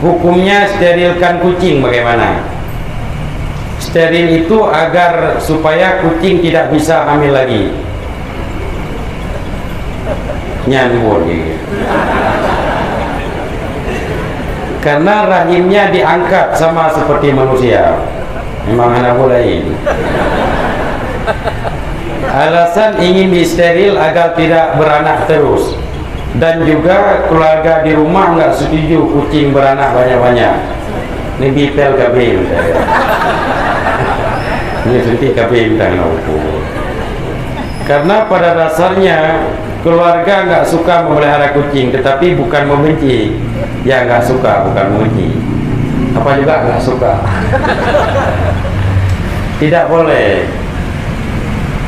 hukumnya sterilkan kucing bagaimana? Steril itu agar supaya kucing tidak bisa hamil lagi. Nyambur gitu. Karena rahimnya diangkat sama seperti manusia. Memang anak lain. Alasan ingin disteril agar tidak beranak terus. Dan juga keluarga di rumah nggak setuju kucing beranak banyak-banyak. Ini detail kabin saya. Ini suntik kabin tentang hukum. Karena pada dasarnya keluarga nggak suka memelihara kucing, tetapi bukan membenci. Ya nggak suka, bukan membenci. Apa juga nggak suka. Tidak boleh.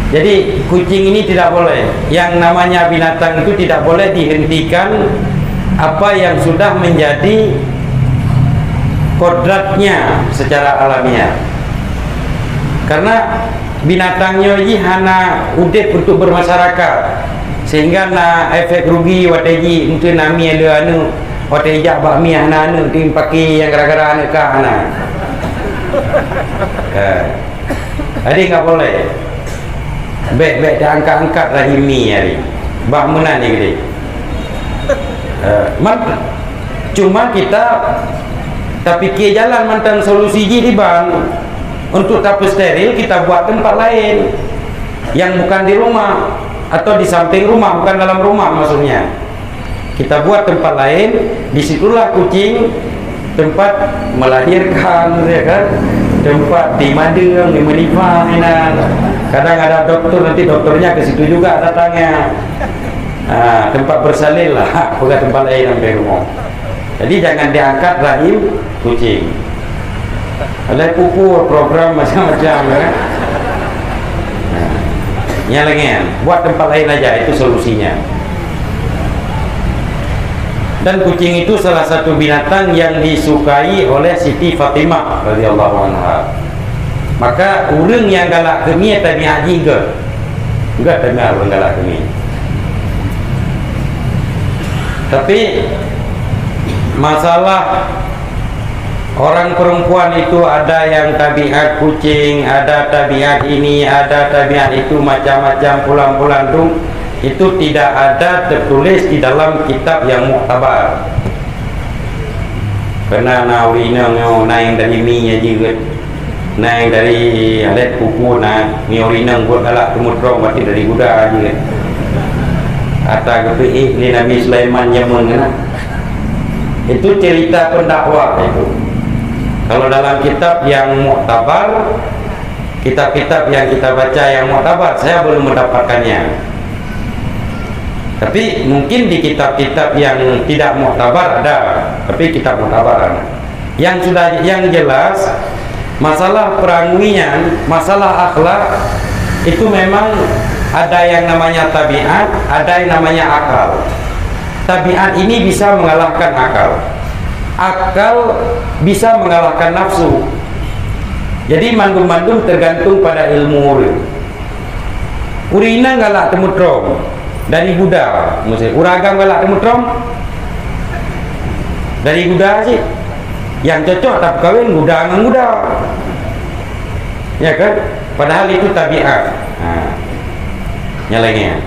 Jadi kucing ini tidak boleh. Yang namanya binatang itu tidak boleh dihentikan apa yang sudah menjadi kodratnya secara alamiah. Karena binatangnya ini hanya udip untuk bermasyarakat, sehingga na efek rugi wateji untuk nami ada anu watejak bakmi hana anu tim pakai yang gara-gara anu kah hana. Jadi nggak boleh. Baik-baik dah angkat-angkat rahimi hari. Bah menan ni gede. Cuma kita fikir jalan mantan solusi ji di bang. Untuk tak steril kita buat tempat lain yang bukan di rumah atau di samping rumah, bukan dalam rumah maksudnya. Kita buat tempat lain, disitulah kucing tempat melahirkan, ya kan? Tempat di madang, di menipah, kadang ada dokter, nanti dokternya ke situ juga datangnya. Tempat bersalin lah, bukan tempat lain sampai rumah. Jadi jangan diangkat rahim kucing. Ada pupur program macam-macam, ya. Nyalengin, buat tempat lain aja, itu solusinya. Dan kucing itu salah satu binatang yang disukai oleh Siti Fatimah radhiyallahu anha. Maka orang yang galak kemi tadi haji ke? Enggak dengar orang galak kemi. Tapi masalah orang perempuan itu ada yang tabiat kucing, ada tabiat ini, ada tabiat itu, macam-macam pulang-pulang itu tidak ada tertulis di dalam kitab yang muktabar. Karena naurina naik dari minyak juga, naik dari alat kuku, naurina buat galak kemutrong mati dari kuda juga. Atau ini Nabi Sulaiman Yaman, itu cerita pendakwah itu. Kalau dalam kitab yang muktabar, kitab-kitab yang kita baca yang muktabar, saya belum mendapatkannya. Tapi mungkin di kitab-kitab yang tidak muktabar ada, tapi kitab muktabar ada. Yang jelas masalah peranguian, masalah akhlak itu memang ada yang namanya tabiat, ada yang namanya akal. Tabiat ini bisa mengalahkan akal. Akal bisa mengalahkan nafsu. Jadi mandum-mandum tergantung pada ilmu urang. Urina galak temutrom dari Buddha, maksudnya uragam galak temutrom dari Buddha sih. Yang cocok tak kawin Buddha dengan Buddha. Ya kan? Padahal itu tabiat. Nyalengnya.